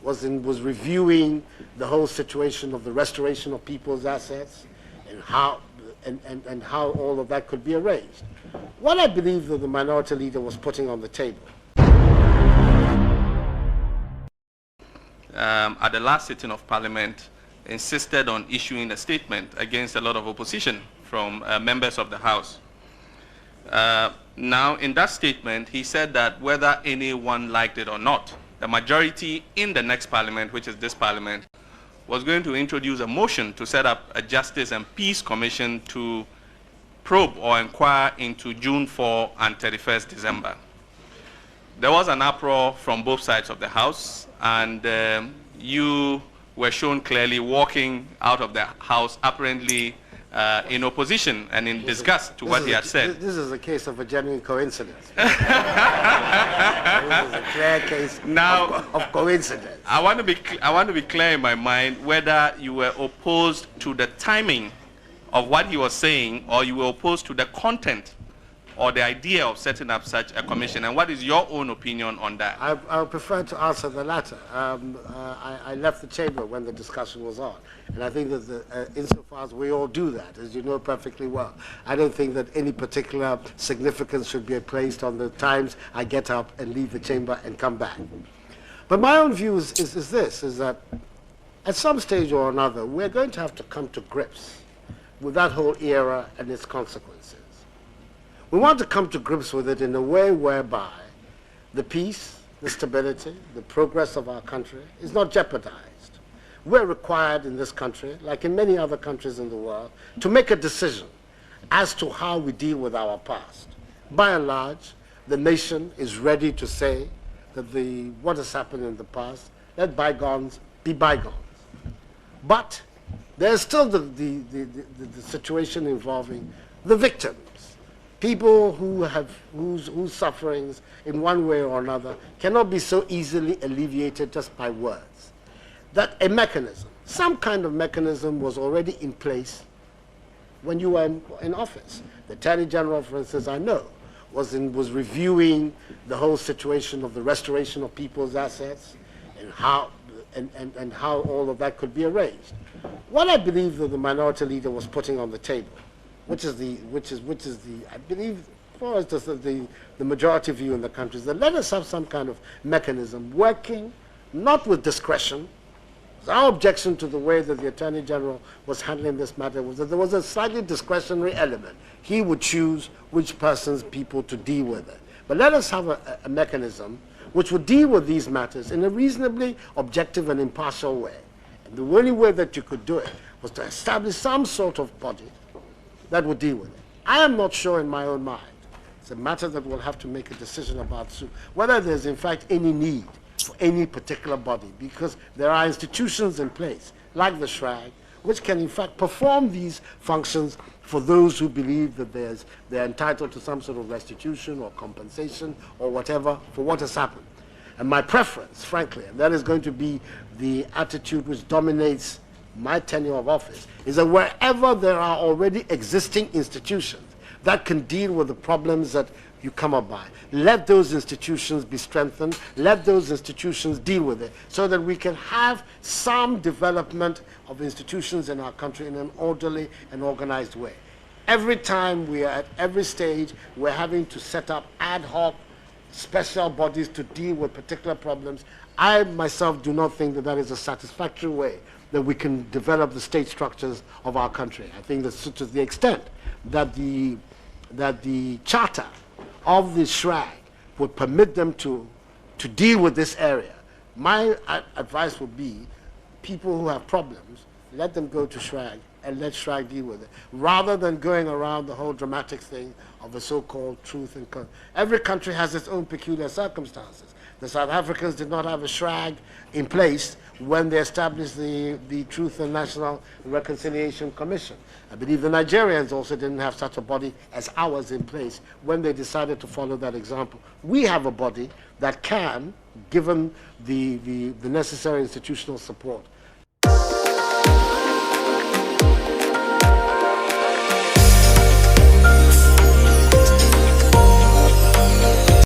was reviewing the whole situation of the restoration of people's assets and how all of that could be arranged. What I believe that the minority leader was putting on the table. At the last sitting of Parliament, insisted on issuing a statement against a lot of opposition from members of the House. Now, in that statement, he said that whether anyone liked it or not, the majority in the next Parliament, which is this Parliament, was going to introduce a motion to set up a Justice and Peace Commission to probe or inquire into June 4 and 31st December. There was an uproar from both sides of the House, and you were shown clearly walking out of the House, apparently in opposition and in disgust to what he had said. This is a case of a genuine coincidence. This is a clear case of coincidence. I want to be clear in my mind whether you were opposed to the timing of what he was saying, or you were opposed to the content or the idea of setting up such a commission, and what is your own opinion on that? I would prefer to answer the latter. I left the chamber when the discussion was on, and I think that insofar as we all do that, as you know perfectly well, I don't think that any particular significance should be placed on the times I get up and leave the chamber and come back. But my own view is that at some stage or another, we're going to have to come to grips with that whole era and its consequences. We want to come to grips with it in a way whereby the peace, the stability, the progress of our country is not jeopardized. We're required in this country, like in many other countries in the world, to make a decision as to how we deal with our past. By and large, the nation is ready to say that what has happened in the past, let bygones be bygones. But there's still the situation involving the victims. People whose sufferings in one way or another cannot be so easily alleviated just by words. That a mechanism, some kind of mechanism, was already in place when you were in office. The Attorney General, for instance, I know, was reviewing the whole situation of the restoration of people's assets and how all of that could be arranged. What I believe that the minority leader was putting on the table, which is I believe, for us, the majority view in the country, is that let us have some kind of mechanism working not with discretion. Our objection to the way that the Attorney General was handling this matter was that there was a slightly discretionary element. He would choose which people to deal with it. But let us have a mechanism which would deal with these matters in a reasonably objective and impartial way. And the only way that you could do it was to establish some sort of body that would deal with it. I am not sure in my own mind. It's a matter that we'll have to make a decision about soon, whether there's in fact any need for any particular body, because there are institutions in place, like the SHRAG, which can in fact perform these functions for those who believe that they're entitled to some sort of restitution or compensation or whatever for what has happened. And my preference, frankly, and that is going to be the attitude which dominates my tenure of office, is that wherever there are already existing institutions that can deal with the problems that you come up by, let those institutions be strengthened, let those institutions deal with it, so that we can have some development of institutions in our country in an orderly and organized way. Every time we are at every stage, we're having to set up ad hoc special bodies to deal with particular problems. I myself do not think that that is a satisfactory way that we can develop the state structures of our country. I think that to the extent that the charter of the SHRAG would permit them to deal with this area, my advice would be people who have problems, let them go to SHRAG and let SHRAG deal with it, rather than going around the whole dramatic thing of the so-called truth and every country has its own peculiar circumstances. The South Africans did not have a SHRAG in place when they established the Truth and National Reconciliation Commission. I believe the Nigerians also didn't have such a body as ours in place when they decided to follow that example. We have a body that can, given the necessary institutional support,